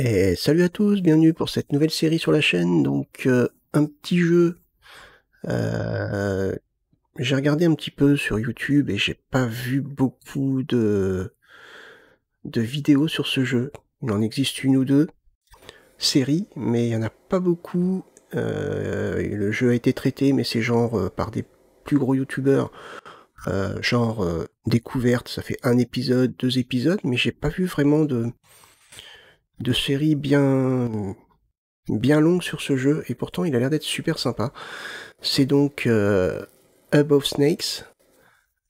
Et salut à tous, bienvenue pour cette nouvelle série sur la chaîne. Donc un petit jeu. J'ai regardé un petit peu sur YouTube et j'ai pas vu beaucoup de vidéos sur ce jeu. Il en existe une ou deux séries, mais il y en a pas beaucoup. Le jeu a été traité, mais c'est genre par des plus gros youtubeurs, genre découverte. Ça fait un épisode, 2 épisodes, mais j'ai pas vu vraiment de série bien longue sur ce jeu, et pourtant il a l'air d'être super sympa. C'est donc Above Snakes.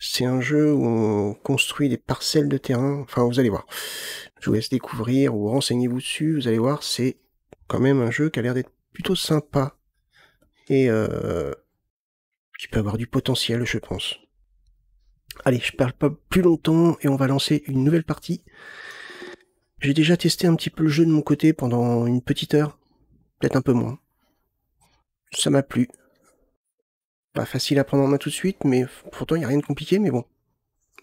C'est un jeu où on construit des parcelles de terrain. Enfin, vous allez voir. Je vous laisse découvrir ou renseignez-vous dessus. Vous allez voir, c'est quand même un jeu qui a l'air d'être plutôt sympa et qui peut avoir du potentiel, je pense. Allez, je parle pas plus longtemps et on va lancer une nouvelle partie. J'ai déjà testé un petit peu le jeu de mon côté pendant une petite heure, peut-être un peu moins. Ça m'a plu. Pas facile à prendre en main tout de suite, mais pourtant il n'y a rien de compliqué, mais bon.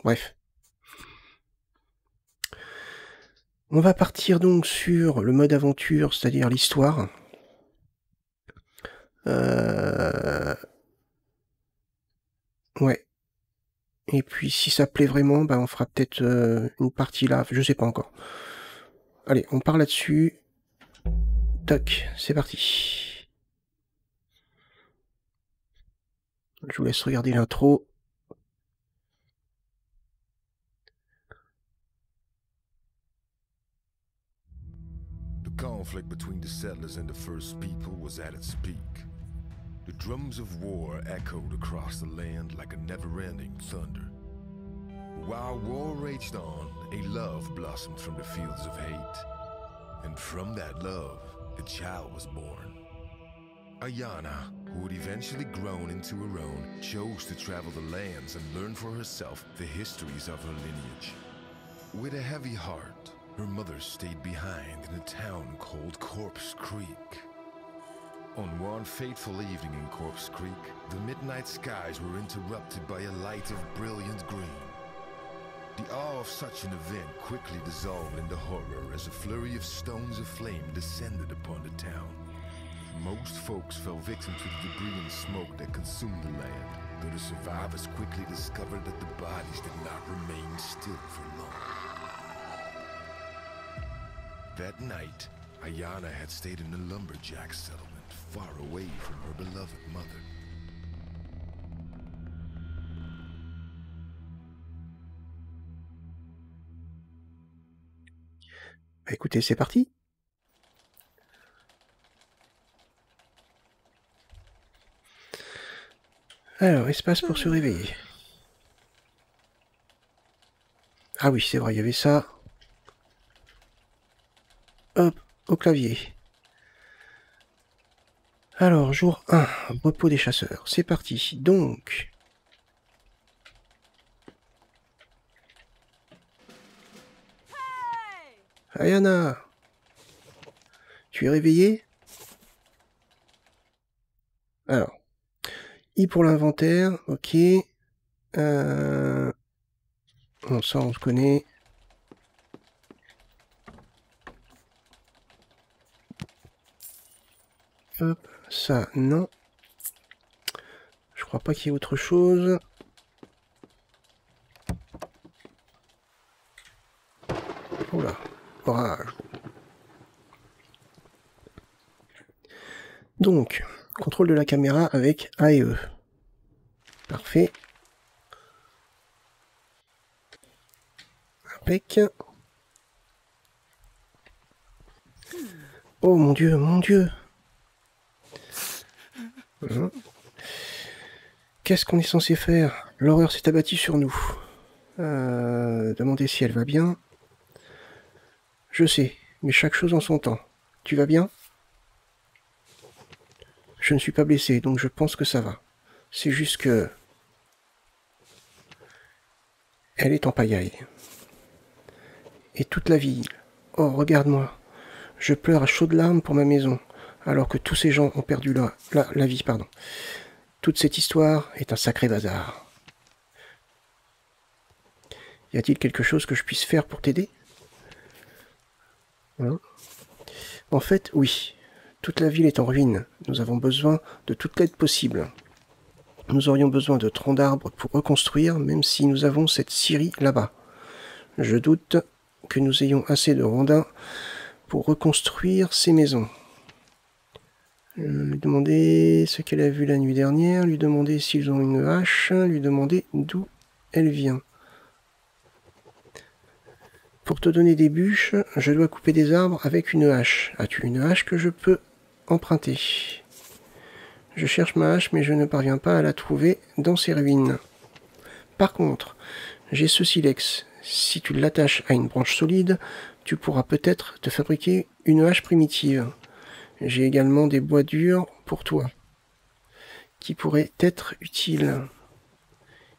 Bref. On va partir donc sur le mode aventure, c'est-à-dire l'histoire. Ouais. Et puis si ça plaît vraiment, bah on fera peut-être une partie là, je sais pas encore. Allez, on part là-dessus. Toc, c'est parti. Je vous laisse regarder l'intro. The conflict between the settlers and the first people was at its peak. The drums of war echoed across the land like a never-ending thunder. While war raged on, a love blossomed from the fields of hate. And from that love, a child was born. Ayana, who had eventually grown into her own, chose to travel the lands and learn for herself the histories of her lineage. With a heavy heart, her mother stayed behind in a town called Corpse Creek. On one fateful evening in Corpse Creek, the midnight skies were interrupted by a light of brilliant green. The awe of such an event quickly dissolved into horror as a flurry of stones of flame descended upon the town. Most folks fell victim to the debris and smoke that consumed the land, though the survivors quickly discovered that the bodies did not remain still for long. That night, Ayana had stayed in a lumberjack settlement far away from her beloved mother. Bah écoutez, c'est parti. Alors, espace pour se réveiller. Ah oui, c'est vrai, il y avait ça. Hop, au clavier. Alors, jour 1, repos des chasseurs. C'est parti. Donc... Ayana, tu es réveillée? Alors, I pour l'inventaire, ok. Bon, ça on se connaît. Hop, ça non. Je crois pas qu'il y ait autre chose. Oula, orage. Donc, contrôle de la caméra avec A et E. Parfait. Impec. Oh mon dieu, mon dieu. Qu'est-ce qu'on est censé faire? L'horreur s'est abattue sur nous. Demander si elle va bien. Je sais, mais chaque chose en son temps. Tu vas bien? Je ne suis pas blessé, donc je pense que ça va. C'est juste que... Elle est en pagaille. Et toute la ville. Oh, regarde-moi. Je pleure à chaudes larmes pour ma maison, alors que tous ces gens ont perdu la vie, pardon. Toute cette histoire est un sacré bazar. Y a-t-il quelque chose que je puisse faire pour t'aider? Hein? En fait, oui. Toute la ville est en ruine. Nous avons besoin de toute l'aide possible. Nous aurions besoin de troncs d'arbres pour reconstruire, même si nous avons cette scierie là-bas. Je doute que nous ayons assez de rondins pour reconstruire ces maisons. Lui demander ce qu'elle a vu la nuit dernière, lui demander s'ils ont une hache, lui demander d'où elle vient. Pour te donner des bûches, je dois couper des arbres avec une hache. As-tu une hache que je peux emprunter? Je cherche ma hache, mais je ne parviens pas à la trouver dans ces ruines. Par contre, j'ai ce silex. Si tu l'attaches à une branche solide, tu pourras peut-être te fabriquer une hache primitive. J'ai également des bois durs pour toi, qui pourraient être utiles.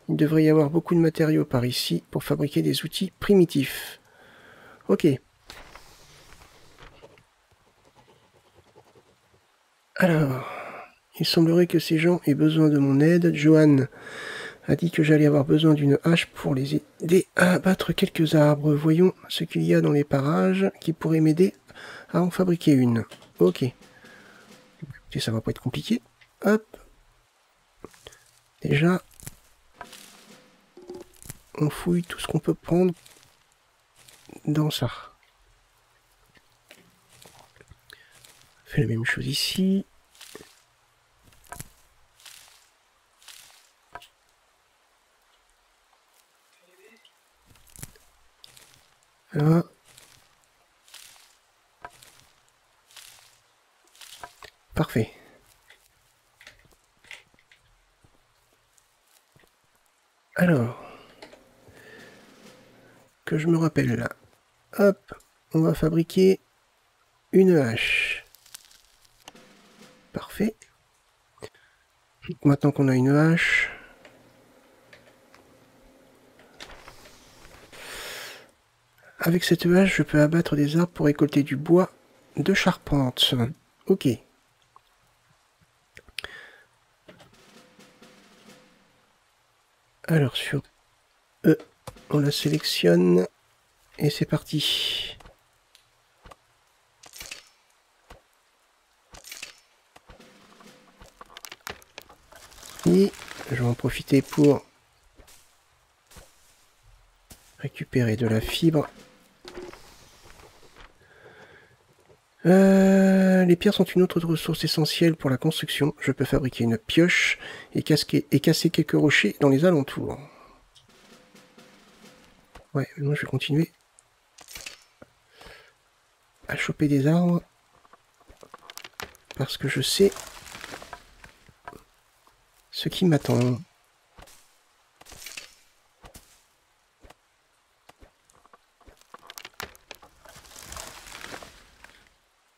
Il devrait y avoir beaucoup de matériaux par ici pour fabriquer des outils primitifs. Ok. Alors, il semblerait que ces gens aient besoin de mon aide. Johan a dit que j'allais avoir besoin d'une hache pour les aider à abattre quelques arbres. Voyons ce qu'il y a dans les parages qui pourrait m'aider à en fabriquer une. Ok. Écoutez, ça va pas être compliqué. Hop. Déjà, on fouille tout ce qu'on peut prendre dans ça. On fait la même chose ici. Là. Parfait. Alors, que je me rappelle là. Hop, on va fabriquer une hache. Parfait. Maintenant qu'on a une hache, avec cette hache, je peux abattre des arbres pour récolter du bois de charpente. Ok. Alors sur E, on la sélectionne et c'est parti. Et je vais en profiter pour récupérer de la fibre. Les pierres sont une autre ressource essentielle pour la construction. Je peux fabriquer une pioche et casser quelques rochers dans les alentours. Ouais, moi je vais continuer à choper des arbres parce que je sais ce qui m'attend.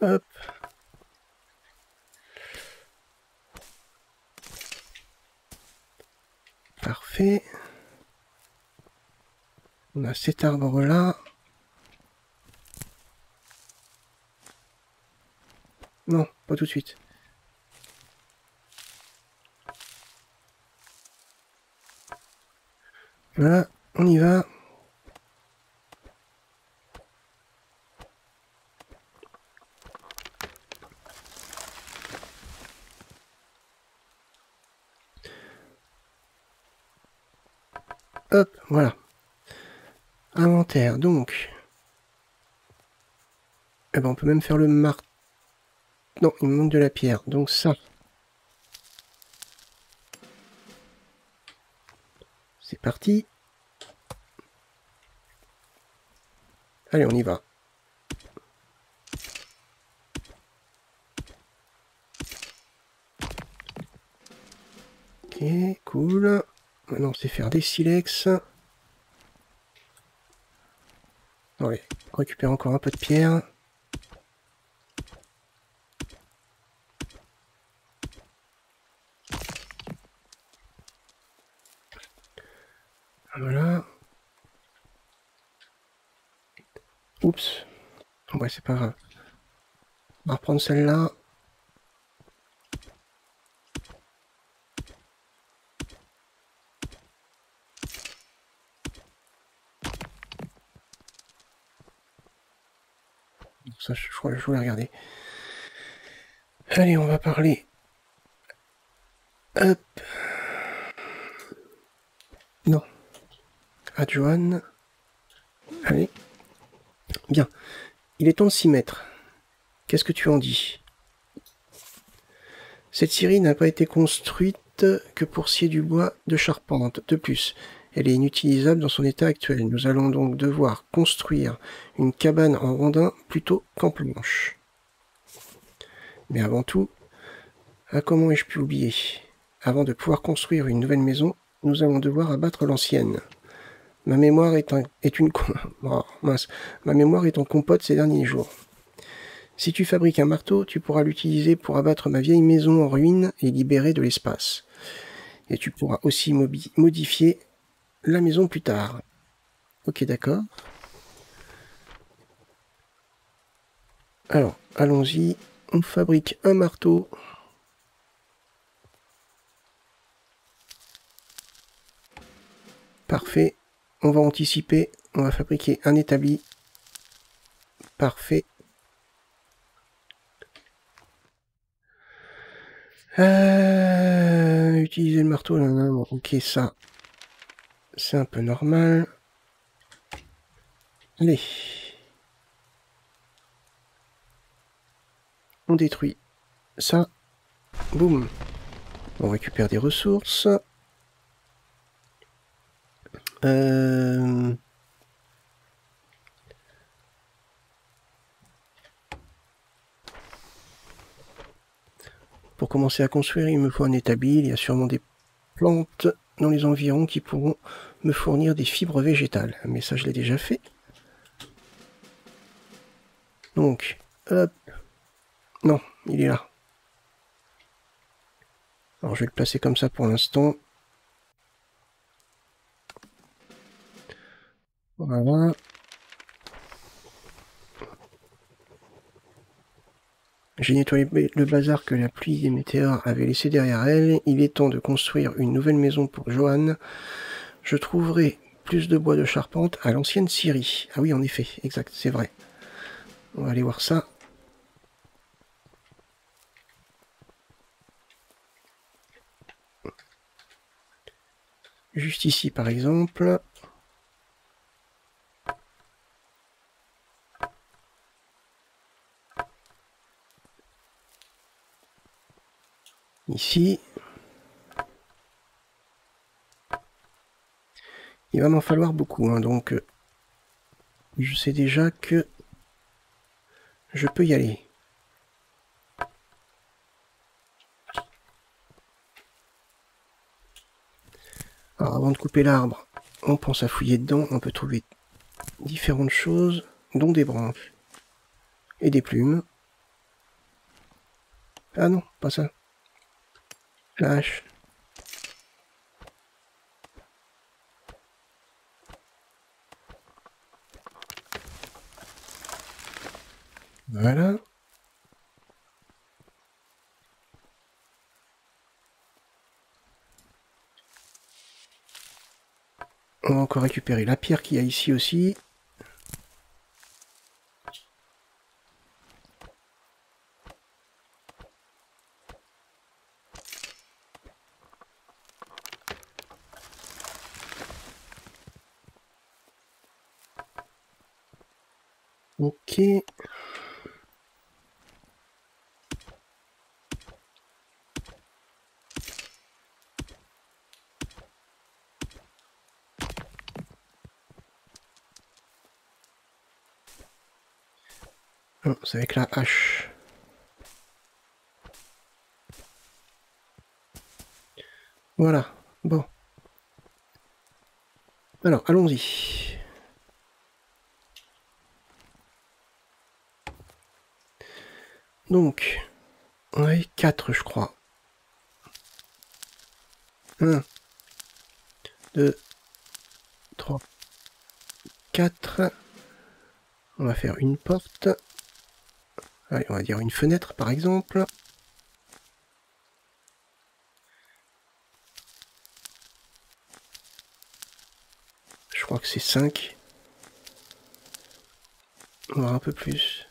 Hop. Parfait. On a cet arbre là. Non, pas tout de suite. Voilà, on y va. Hop, voilà. Inventaire, donc. Eh ben, on peut même faire le marteau. Non, il me manque de la pierre. Donc ça. C'est parti. Allez, on y va. Ok, cool. Maintenant, c'est faire des silex. Allez, récupère encore un peu de pierre. Voilà. Oups. Ouais, c'est pas grave. On va reprendre celle-là. Ça, je crois que je voulais regarder. Allez, on va parler. Hop. Non. À Johan. Allez. Bien. Il est temps de s'y mettre. Qu'est-ce que tu en dis? Cette scierie n'a pas été construite que pour scier du bois de charpente. De plus, elle est inutilisable dans son état actuel. Nous allons donc devoir construire une cabane en rondin plutôt qu'en planche. Mais avant tout, comment ai-je pu oublier? Avant de pouvoir construire une nouvelle maison, nous allons devoir abattre l'ancienne. Ma mémoire est une oh, mince. Ma mémoire est en compote ces derniers jours. Si tu fabriques un marteau, tu pourras l'utiliser pour abattre ma vieille maison en ruine et libérer de l'espace. Et tu pourras aussi modifier la maison plus tard. Ok, d'accord. Alors, allons-y. On fabrique un marteau. Parfait. On va anticiper. On va fabriquer un établi. Parfait. Utiliser le marteau. Non, ok, ça. C'est un peu normal. Allez. On détruit ça. Boum. On récupère des ressources. Pour commencer à construire, il me faut un établi. Il y a sûrement des plantes dans les environs qui pourront me fournir des fibres végétales. Mais ça, je l'ai déjà fait. Donc, hop. Non, il est là. Alors, je vais le placer comme ça pour l'instant. Voilà. J'ai nettoyé le bazar que la pluie des météores avait laissé derrière elle. Il est temps de construire une nouvelle maison pour Johan. Je trouverai plus de bois de charpente à l'ancienne scierie. Ah oui, en effet, exact, c'est vrai. On va aller voir ça. Juste ici, par exemple. Ici. Il va m'en falloir beaucoup, hein, donc je sais déjà que je peux y aller. Alors avant de couper l'arbre, on pense à fouiller dedans. On peut trouver différentes choses, dont des branches et des plumes. Ah non, pas ça. La hache. Voilà. On va encore récupérer la pierre qu'il y a ici aussi. Ok. Non, c'est avec la hache. Voilà. Bon. Alors, allons-y. Donc, on avait 4, je crois. 1, 2, 3, 4. On va faire une porte. Allez, on va dire une fenêtre, par exemple. Je crois que c'est 5. Voire un peu plus.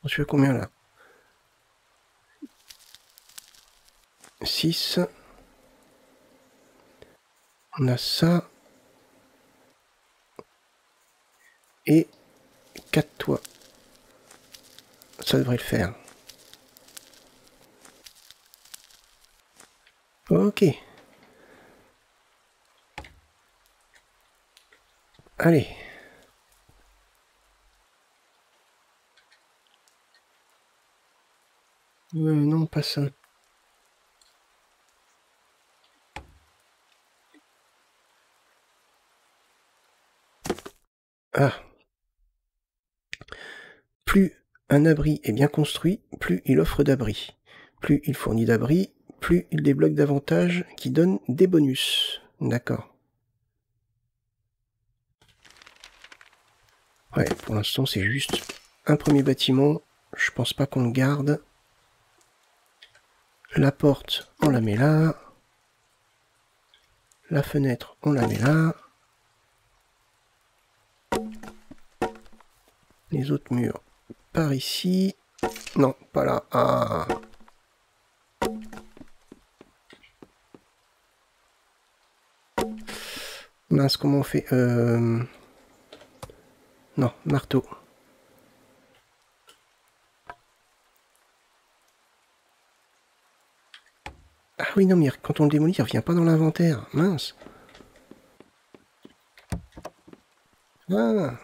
On suis à combien là? 6. On a ça. Et 4 toits. Ça devrait le faire. Ok. Allez. Non, pas ça. Ah. Plus un abri est bien construit, plus il offre d'abris. Plus il fournit d'abris, plus il débloque d'avantages qui donnent des bonus. D'accord. Ouais, pour l'instant c'est juste un premier bâtiment. Je pense pas qu'on le garde. La porte, on la met là. La fenêtre, on la met là. Les autres murs, par ici. Non, pas là. Ah. Mince, comment on fait Non, marteau. Ah oui, non, mais quand on le démolit, il revient pas dans l'inventaire. Mince. Ah.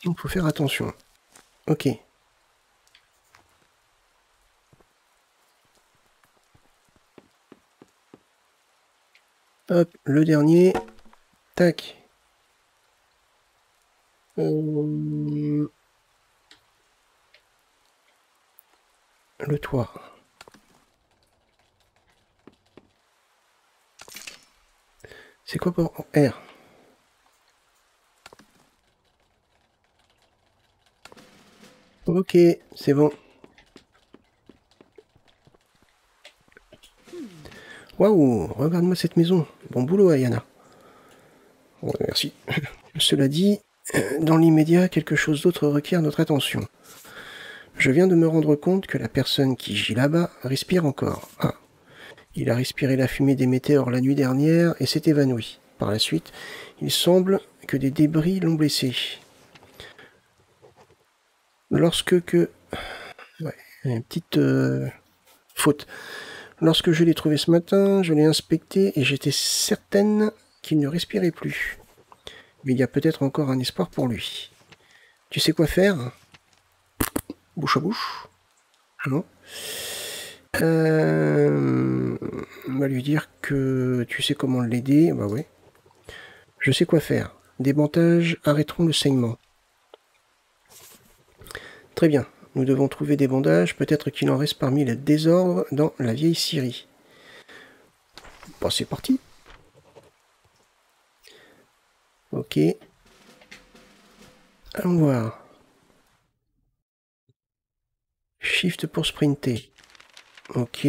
Il faut faire attention. Ok. Hop, le dernier. Tac. Le toit. C'est quoi pour R? Ok, c'est bon. Waouh, regarde-moi cette maison. Bon boulot, Ayana. Bon, merci. Cela dit, dans l'immédiat, quelque chose d'autre requiert notre attention. Je viens de me rendre compte que la personne qui gît là-bas respire encore. Ah. Il a respiré la fumée des météores la nuit dernière et s'est évanoui. Par la suite, il semble que des débris l'ont blessé. Lorsque que... Ouais, une petite faute. Lorsque je l'ai trouvé ce matin, je l'ai inspecté et j'étais certaine qu'il ne respirait plus. Mais il y a peut-être encore un espoir pour lui. Tu sais quoi faire? Bouche à bouche? Non. On va lui dire que tu sais comment l'aider. Bah ouais. Je sais quoi faire. Des bandages arrêteront le saignement. Très bien. Nous devons trouver des bandages. Peut-être qu'il en reste parmi le désordre dans la vieille Syrie. Bon, c'est parti. Ok. Allons voir. Shift pour sprinter. Ok.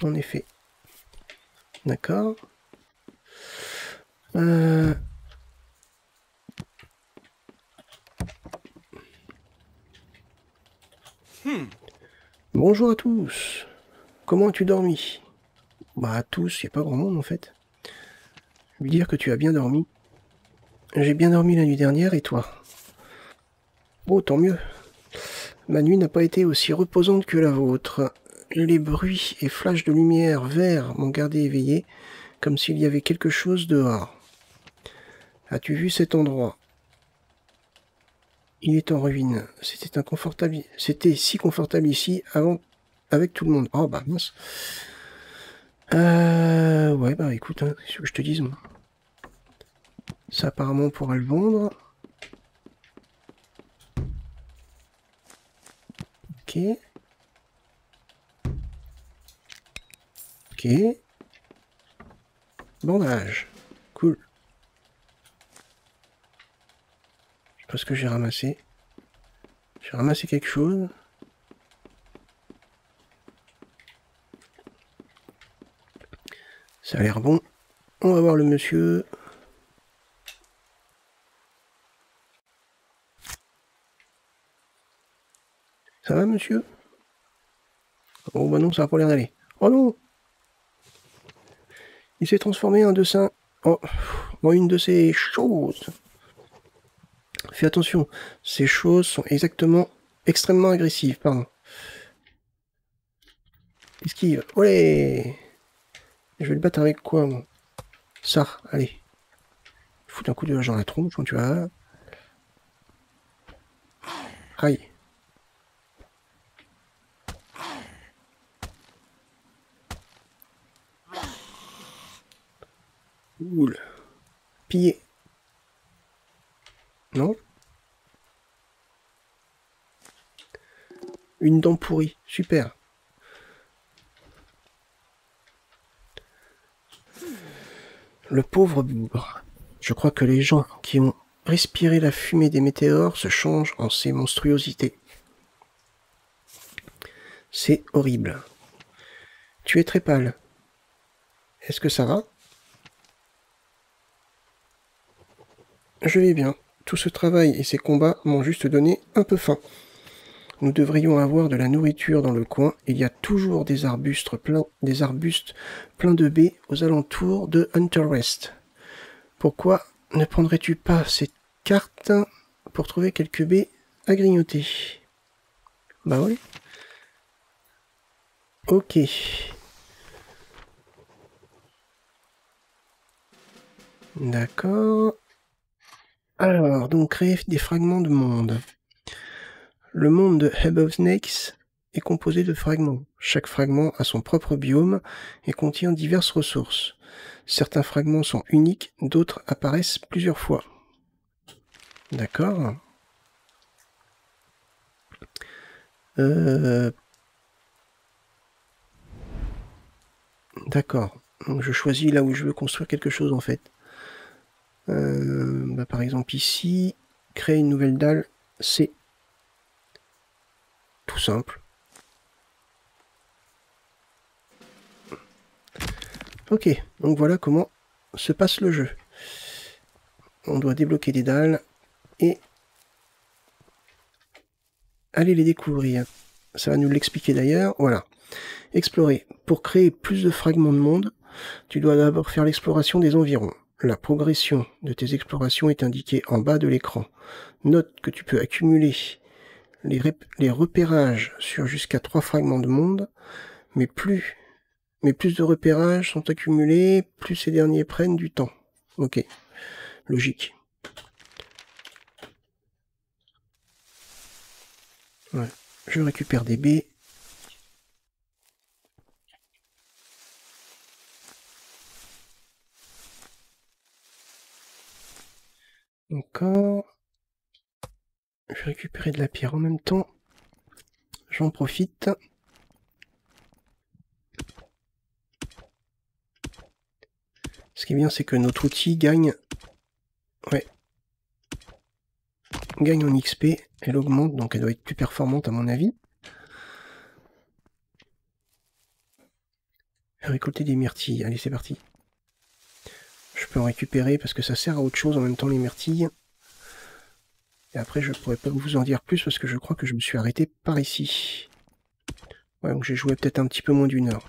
En effet. D'accord. Bonjour à tous. Comment as-tu dormi? Bah à tous, y a pas grand monde en fait. Lui dire que tu as bien dormi. J'ai bien dormi la nuit dernière et toi? Oh, tant mieux. Ma nuit n'a pas été aussi reposante que la vôtre. Les bruits et flashs de lumière vert m'ont gardé éveillé, comme s'il y avait quelque chose dehors. As-tu vu cet endroit? Il est en ruine. C'était si confortable ici avant, avec tout le monde. Oh bah mince. Ouais bah écoute, hein, qu'est-ce que je te dise moi. Ça apparemment on pourra le vendre. Ok. Ok. Bandage. Cool. Je sais pas ce que j'ai ramassé. J'ai ramassé quelque chose. Ça a l'air bon. On va voir le monsieur. Ça va, monsieur? Oh bah non, ça a pas l'air d'aller. Oh non! Il s'est transformé en une de ces choses. Fais attention, ces choses sont extrêmement agressives, pardon. Esquive. Olé! Je vais le battre avec quoi, moi? Ça, allez. Foutre un coup de hache dans la tronche quand tu vas. Aïe. Cool. Pillé. Non? Une dent pourrie. Super. Le pauvre bougre. Je crois que les gens qui ont respiré la fumée des météores se changent en ces monstruosités. C'est horrible. Tu es très pâle. Est-ce que ça va? Je vais bien. Tout ce travail et ces combats m'ont juste donné un peu faim. Nous devrions avoir de la nourriture dans le coin. Il y a toujours des arbustes pleins de baies aux alentours de Hunter West. Pourquoi ne prendrais-tu pas cette carte pour trouver quelques baies à grignoter? Bah oui. Ok. D'accord. Alors, donc créer des fragments de monde. Le monde de Hub of Snakes est composé de fragments. Chaque fragment a son propre biome et contient diverses ressources. Certains fragments sont uniques, d'autres apparaissent plusieurs fois. D'accord. D'accord. Donc je choisis là où je veux construire quelque chose en fait. Par exemple ici, créer une nouvelle dalle, c'est tout simple. Ok, donc voilà comment se passe le jeu. On doit débloquer des dalles et aller les découvrir. Ça va nous l'expliquer d'ailleurs. Voilà. Explorer. Pour créer plus de fragments de monde, tu dois d'abord faire l'exploration des environs. La progression de tes explorations est indiquée en bas de l'écran. Note que tu peux accumuler les repérages sur jusqu'à 3 fragments de monde, mais plus de repérages sont accumulés, plus ces derniers prennent du temps. Ok, logique. Ouais. Je récupère des baies. Encore. Je vais récupérer de la pierre en même temps. J'en profite. Ce qui est bien, c'est que notre outil gagne... Ouais. Gagne en XP. Elle augmente, donc elle doit être plus performante à mon avis. Récolter des myrtilles. Allez, c'est parti. Je peux en récupérer parce que ça sert à autre chose en même temps, les myrtilles. Et après, je pourrais pas vous en dire plus parce que je crois que je me suis arrêté par ici. Ouais, donc j'ai joué peut-être un petit peu moins d'une heure.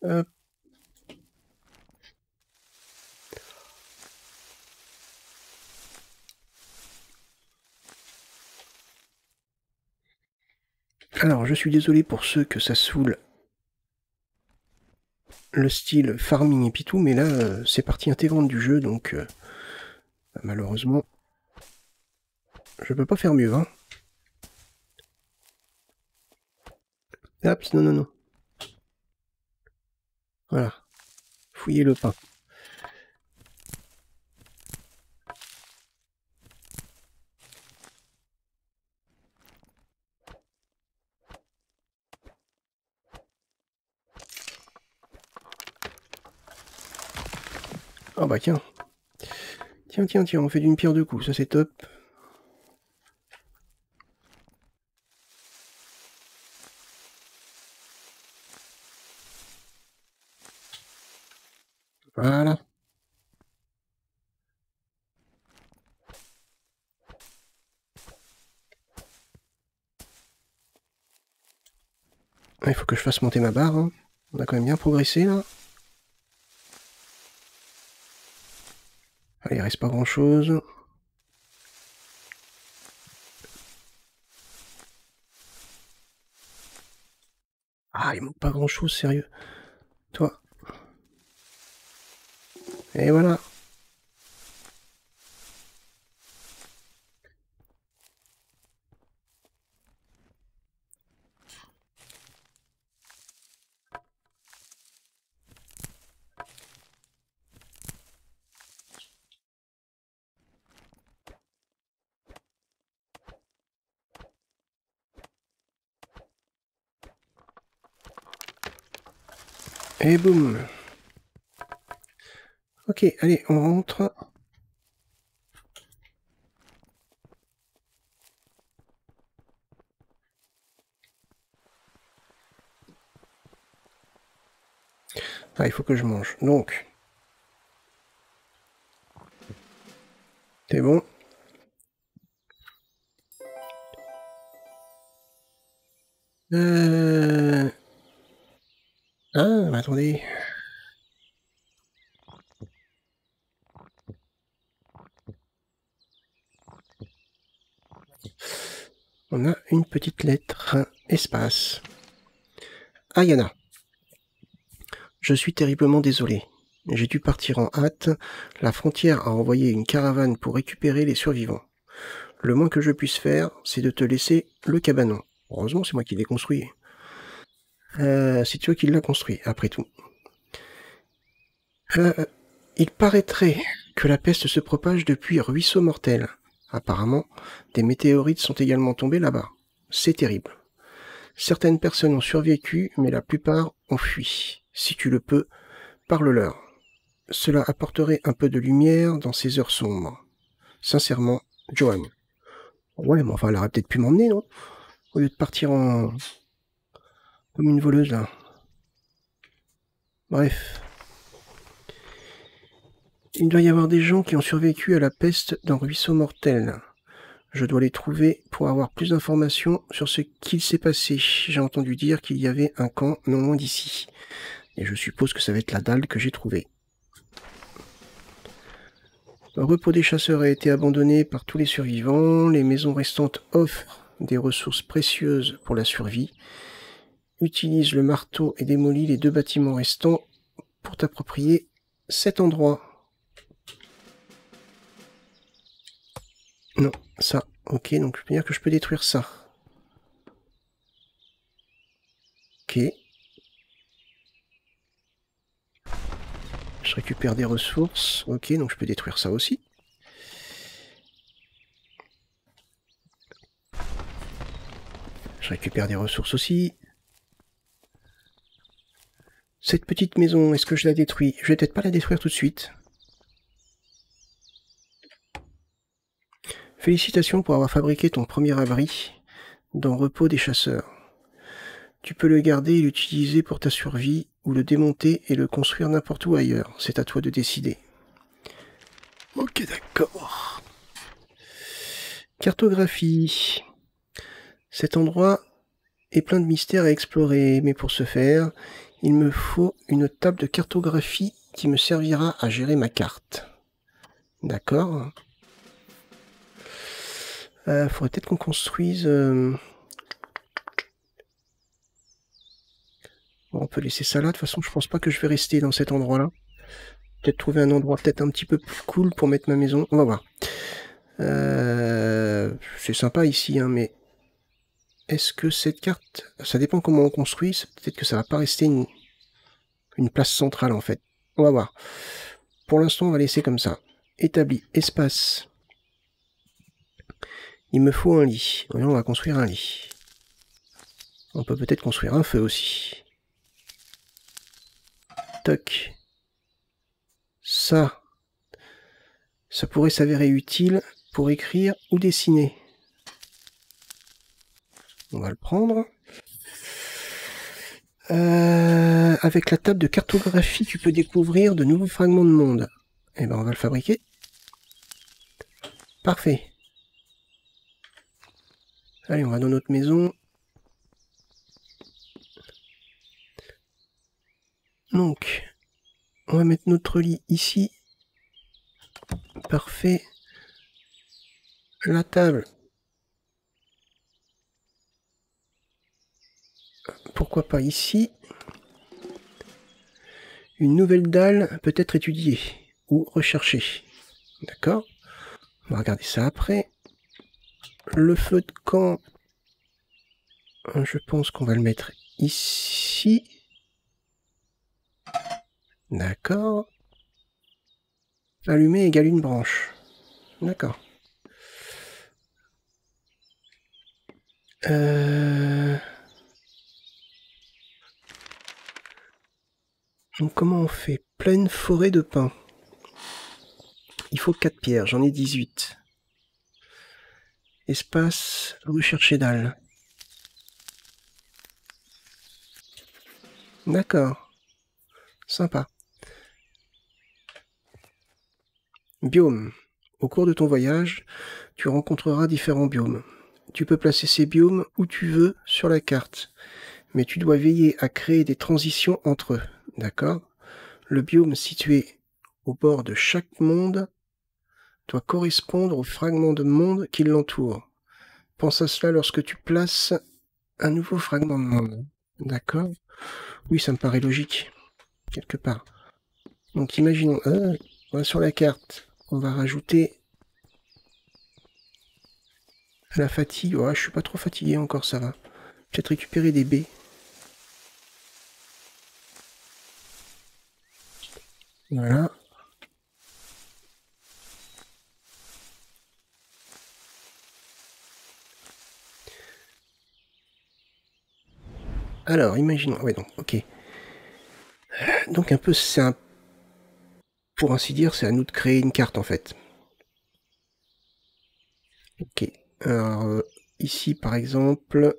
Hop. Alors, je suis désolé pour ceux que ça saoule le style farming et pitou, mais là, c'est partie intégrante du jeu, donc malheureusement, je peux pas faire mieux, hein. Hop, non, non, non. Voilà. Fouillez le pain. Ah bah tiens. Tiens, tiens, tiens, on fait d'une pierre deux coups, ça c'est top. Voilà. Il faut que je fasse monter ma barre. Hein. On a quand même bien progressé là. Allez, il reste pas grand chose. Ah, il manque pas grand chose, sérieux. Toi. Et voilà. Et boum. Ok, allez, on rentre. Ah, il faut que je mange. Donc. C'est bon. Ah, mais attendez. On a une petite lettre. Espace. Ah, Yana. Je suis terriblement désolé. J'ai dû partir en hâte. La frontière a envoyé une caravane pour récupérer les survivants. Le moins que je puisse faire, c'est de te laisser le cabanon. Heureusement, c'est moi qui l'ai construit. C'est toi qui l'as construit, après tout. Il paraîtrait que la peste se propage depuis Ruisseau Mortel. Apparemment, des météorites sont également tombées là-bas. C'est terrible. Certaines personnes ont survécu, mais la plupart ont fui. Si tu le peux, parle-leur. Cela apporterait un peu de lumière dans ces heures sombres. Sincèrement, Johan. Ouais, mais enfin, elle aurait peut-être pu m'emmener, non? Au lieu de partir en... comme une voleuse, là. Bref. Il doit y avoir des gens qui ont survécu à la peste dans Ruisseau Mortel. Je dois les trouver pour avoir plus d'informations sur ce qu'il s'est passé. J'ai entendu dire qu'il y avait un camp non loin d'ici. Et je suppose que ça va être la dalle que j'ai trouvée. Le repos des chasseurs a été abandonné par tous les survivants. Les maisons restantes offrent des ressources précieuses pour la survie. Utilise le marteau et démolis les 2 bâtiments restants pour t'approprier cet endroit. Non, ça. Ok, donc je peux dire que je peux détruire ça. Ok. Je récupère des ressources. Ok, donc je peux détruire ça aussi. Je récupère des ressources aussi. Cette petite maison, est-ce que je la détruis? Je vais peut-être pas la détruire tout de suite. Félicitations pour avoir fabriqué ton premier abri dans Repos des chasseurs. Tu peux le garder et l'utiliser pour ta survie, ou le démonter et le construire n'importe où ailleurs. C'est à toi de décider. Ok, d'accord. Cartographie. Cet endroit est plein de mystères à explorer, mais pour ce faire, il me faut une table de cartographie qui me servira à gérer ma carte. D'accord. Faudrait peut-être qu'on construise... Bon, on peut laisser ça là. De toute façon, je pense pas que je vais rester dans cet endroit-là. Peut-être trouver un endroit peut-être un petit peu plus cool pour mettre ma maison. On va voir. C'est sympa ici, hein, mais... Est-ce que cette carte... Ça dépend comment on construit. Peut-être que ça va pas rester une place centrale, en fait. On va voir. Pour l'instant, on va laisser comme ça. Établi. Espace. Il me faut un lit. Voyons, on va construire un lit. On peut peut-être construire un feu aussi. Toc. Ça pourrait s'avérer utile pour écrire ou dessiner. On va le prendre. Avec la table de cartographie, tu peux découvrir de nouveaux fragments de monde. Eh ben, on va le fabriquer. Parfait. Allez, on va dans notre maison. Donc, on va mettre notre lit ici. Parfait. La table. Pourquoi pas ici? Une nouvelle dalle peut être étudiée ou recherchée. D'accord? On va regarder ça après. Le feu de camp, je pense qu'on va le mettre ici. D'accord. Allumer égale une branche. D'accord. Donc comment on fait? Pleine forêt de pins. Il faut 4 pierres, j'en ai 18. Espace, rechercher dalle. D'accord. Sympa. Biome. Au cours de ton voyage, tu rencontreras différents biomes. Tu peux placer ces biomes où tu veux sur la carte, mais tu dois veiller à créer des transitions entre eux. D'accord? Le biome situé au bord de chaque monde doit correspondre au fragment de monde qui l'entoure. Pense à cela lorsque tu places un nouveau fragment de monde. D'accord? Oui, ça me paraît logique, quelque part. Donc imaginons, sur la carte, on va rajouter la fatigue. Ouais, je suis pas trop fatigué encore, ça va. Peut-être récupérer des baies. Voilà. Alors, imaginons. Ouais, donc, ok. Donc un peu, c'est un... Pour ainsi dire, c'est à nous de créer une carte, en fait. Ok. Alors, ici, par exemple...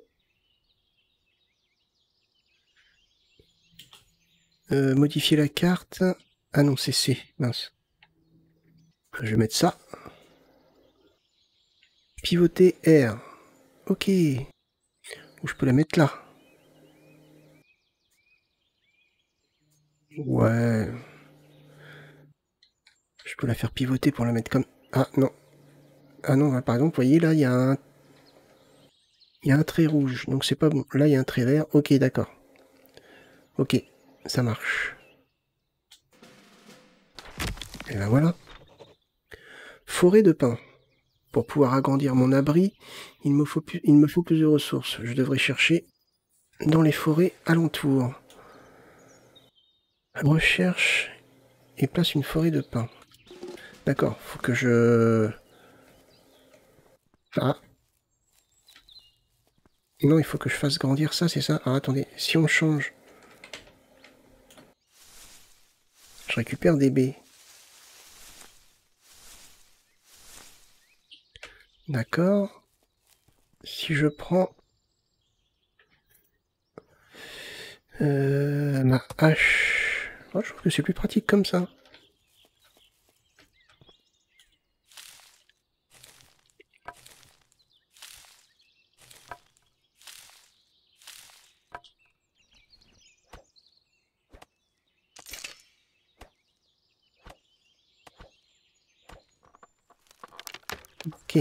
modifier la carte... Ah non, c'est C. Mince. Je vais mettre ça. Pivoter R. Ok. Ou je peux la mettre là. Ouais. Je peux la faire pivoter pour la mettre comme... Ah non. Ah non, par exemple, vous voyez là, il y a un... Il y a un trait rouge, donc c'est pas bon. Là, il y a un trait vert. Ok, d'accord. Ok, ça marche. Et ben voilà. Forêt de pins. Pour pouvoir agrandir mon abri, il me faut plus de ressources. Je devrais chercher dans les forêts alentours. Recherche et place une forêt de pins. D'accord, faut que je... Ah. Non, il faut que je fasse grandir ça, c'est ça? Ah, attendez, si on change... Je récupère des baies. D'accord. Si je prends... ma hache... Oh, je trouve que c'est plus pratique comme ça. Ok.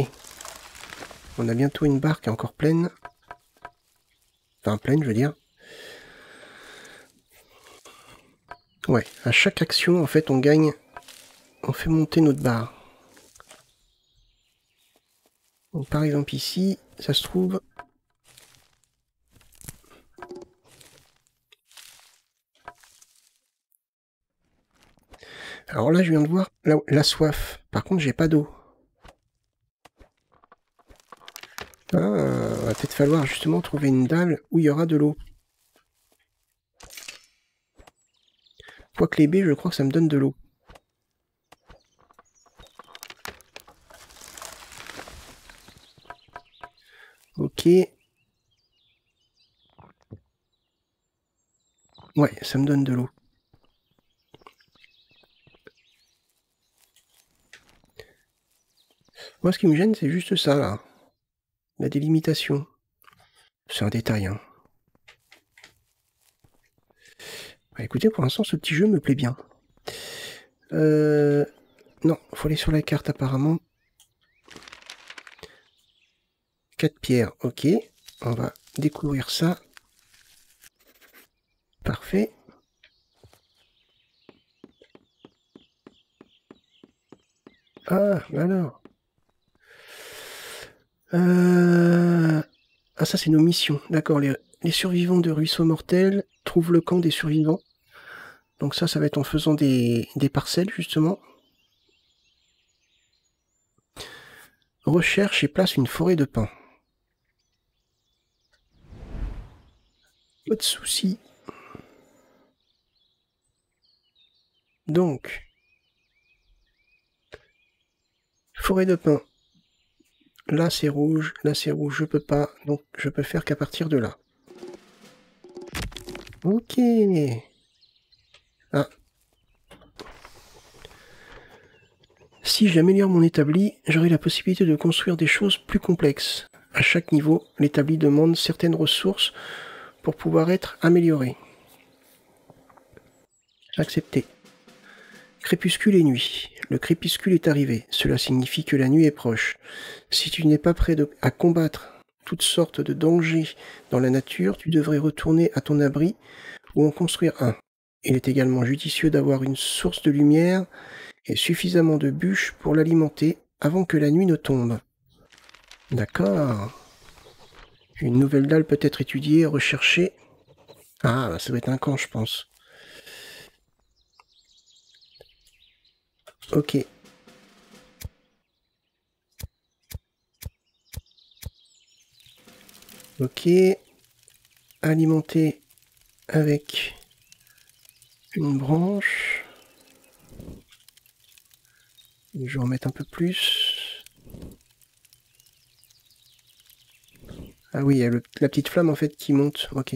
On a bientôt une barque encore pleine. Enfin, pleine, je veux dire. Ouais, à chaque action, en fait, on gagne... On fait monter notre barre. Donc, par exemple, ici, ça se trouve... Alors là, je viens de voir la soif. Par contre, j'ai pas d'eau. Ah, va peut-être falloir justement trouver une dalle où il y aura de l'eau. Quoique les baies, je crois que ça me donne de l'eau. Ok. Ouais, ça me donne de l'eau. Moi, ce qui me gêne, c'est juste ça, là. La délimitation. C'est un détail, hein. Bah, écoutez, pour l'instant, ce petit jeu me plaît bien. Non, faut aller sur la carte apparemment. 4 pierres, ok. On va découvrir ça. Parfait. Ah, alors. Ah, ça, c'est nos missions. D'accord, les survivants de Ruisseau Mortel trouvent le camp des survivants. Donc ça va être en faisant des parcelles, justement. Recherche et place une forêt de pins. Pas de souci. Donc, forêt de pins. Là c'est rouge, je peux pas, donc je peux faire qu'à partir de là. Ok. Ah. Si j'améliore mon établi, j'aurai la possibilité de construire des choses plus complexes. À chaque niveau, l'établi demande certaines ressources pour pouvoir être amélioré. Accepté. Crépuscule et nuit. Le crépuscule est arrivé. Cela signifie que la nuit est proche. Si tu n'es pas prêt à combattre toutes sortes de dangers dans la nature, tu devrais retourner à ton abri ou en construire un. Il est également judicieux d'avoir une source de lumière et suffisamment de bûches pour l'alimenter avant que la nuit ne tombe. D'accord. Une nouvelle dalle peut être étudiée, recherchée. Ah, ça doit être un camp, je pense. Ok. Ok. Alimenter avec une branche. Je vais en mettre un peu plus. Ah oui, il y a la petite flamme en fait qui monte. Ok.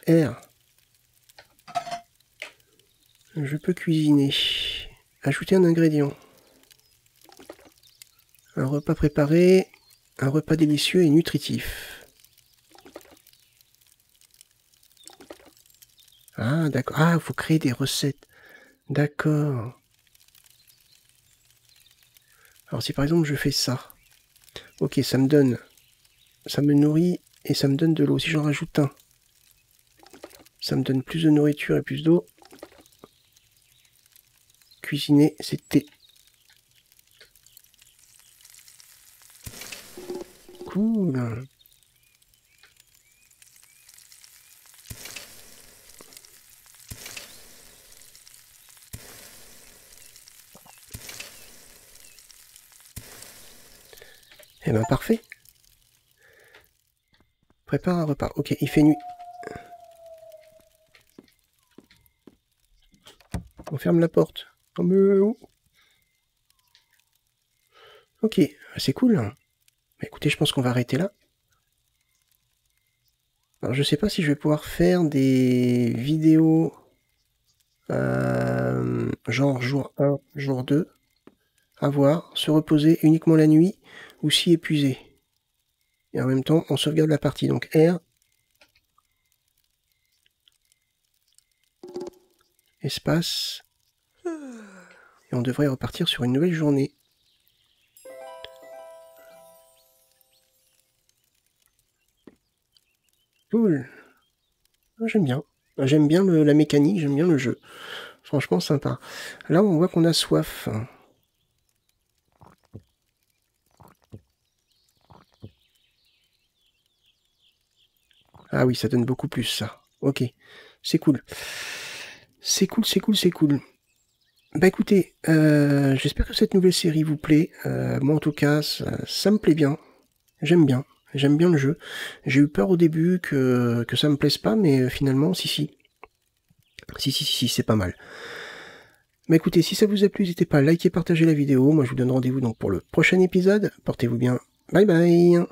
R. Je peux cuisiner. Ajouter un ingrédient. Un repas préparé. Un repas délicieux et nutritif. Ah, d'accord. Ah, il faut créer des recettes. D'accord. Alors si par exemple je fais ça. Ok, ça me donne... Ça me nourrit et ça me donne de l'eau. Si j'en rajoute un, ça me donne plus de nourriture et plus d'eau. Cuisiner, c'est T. Cool. Eh ben parfait. Prépare un repas. Ok, il fait nuit. On ferme la porte. Ok, c'est cool. Mais écoutez, je pense qu'on va arrêter là. Alors je sais pas si je vais pouvoir faire des vidéos genre jour 1, jour 2. À voir, se reposer uniquement la nuit ou s'y épuiser. Et en même temps, on sauvegarde la partie. Donc R, espace, et on devrait repartir sur une nouvelle journée. Cool. J'aime bien. J'aime bien la mécanique, j'aime bien le jeu. Franchement sympa. Là, on voit qu'on a soif. Ah oui, ça donne beaucoup plus, ça. Ok, c'est cool. C'est cool, c'est cool, c'est cool. Bah écoutez, j'espère que cette nouvelle série vous plaît. Moi en tout cas, ça me plaît bien. J'aime bien le jeu. J'ai eu peur au début que ça me plaise pas, mais finalement, si, c'est pas mal. Mais écoutez, si ça vous a plu, n'hésitez pas à liker, partager la vidéo. Moi, je vous donne rendez-vous donc pour le prochain épisode. Portez-vous bien. Bye bye.